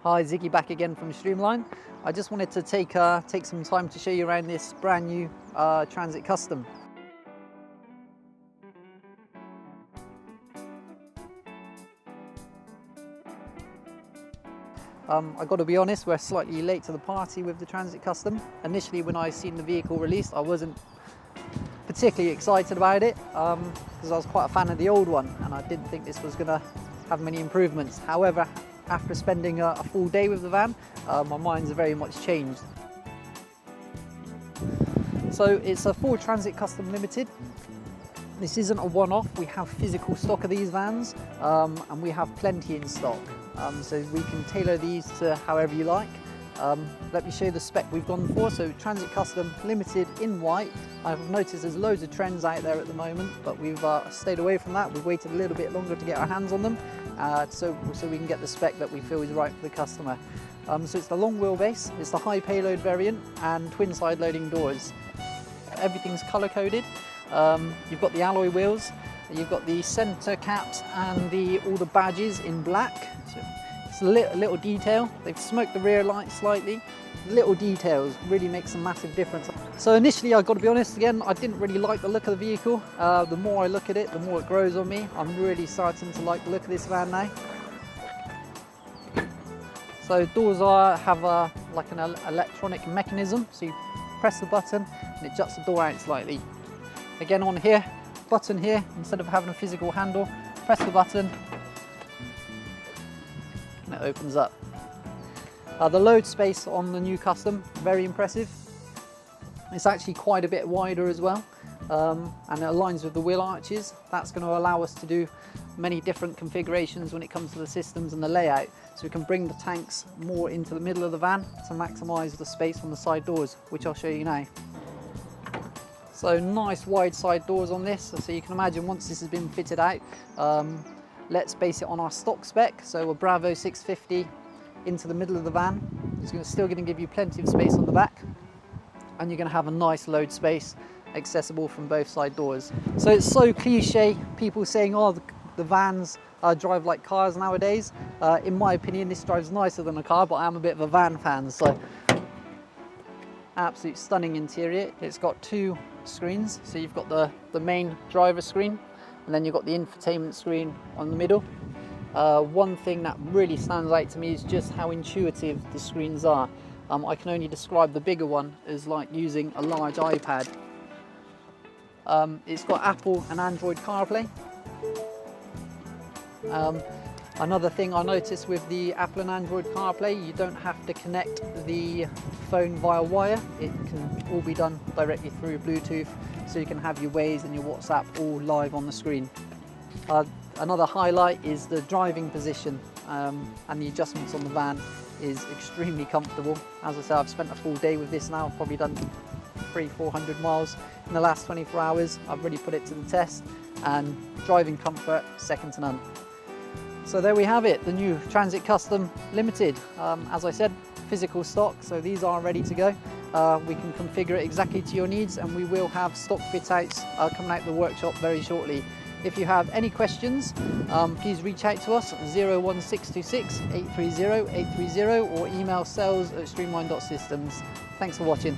Hi, Ziggy back again from Streamline. I just wanted to take some time to show you around this brand new Transit Custom. I got to be honest, we're slightly late to the party with the Transit Custom. Initially, when I seen the vehicle released, I wasn't particularly excited about it because I was quite a fan of the old one and I didn't think this was going to have many improvements. However, after spending a full day with the van, my mind's very much changed. So it's a Ford Transit Custom Limited. This isn't a one-off. We have physical stock of these vans and we have plenty in stock. So we can tailor these to however you like. Let me show you the spec we've gone for. So Transit Custom Limited in white. I've noticed there's loads of trends out there at the moment, but we've stayed away from that. We've waited a little bit longer to get our hands on them so we can get the spec that we feel is right for the customer. So it's the long wheelbase, it's the high payload variant and twin side loading doors. Everything's color coded. You've got the alloy wheels, you've got the center caps and all the badges in black. So it's a little detail. They've smoked the rear light slightly. Little details really makes a massive difference. So initially, I've got to be honest again, I didn't really like the look of the vehicle. The more I look at it, the more it grows on me. I'm really starting to like the look of this van now. So doors have like an electronic mechanism. So you press the button and it juts the door out slightly. Again on here, button here, instead of having a physical handle, press the button and it opens up. The load space on the new Custom, very impressive. It's actually quite a bit wider as well and it aligns with the wheel arches. That's going to allow us to do many different configurations when it comes to the systems and the layout. So we can bring the tanks more into the middle of the van to maximise the space on the side doors, which I'll show you now. So nice wide side doors on this. So you can imagine once this has been fitted out, let's base it on our stock spec. So a Bravo 650 into the middle of the van. It's still going to give you plenty of space on the back and you're going to have a nice load space accessible from both side doors. So it's so cliche, people saying, oh, the vans drive like cars nowadays. In my opinion, this drives nicer than a car, but I am a bit of a van fan. So absolute stunning interior. It's got two screens. So you've got the main driver screen and then you've got the infotainment screen on the middle. One thing that really stands out to me is just how intuitive the screens are. I can only describe the bigger one as like using a large iPad. It's got Apple and Android CarPlay. Another thing I noticed with the Apple and Android CarPlay, you don't have to connect the phone via wire. It can all be done directly through Bluetooth, so you can have your Waze and your WhatsApp all live on the screen. Another highlight is the driving position and the adjustments on the van is extremely comfortable. As I said, I've spent a full day with this now. I've probably done 300-400 miles in the last 24 hours. I've really put it to the test and driving comfort second to none. So there we have it, the new Transit Custom Limited. As I said, physical stock, so these are ready to go. We can configure it exactly to your needs and we will have stock fit outs coming out the workshop very shortly. If you have any questions, please reach out to us at 01626 830 830 or email sales@streamline.systems. Thanks for watching.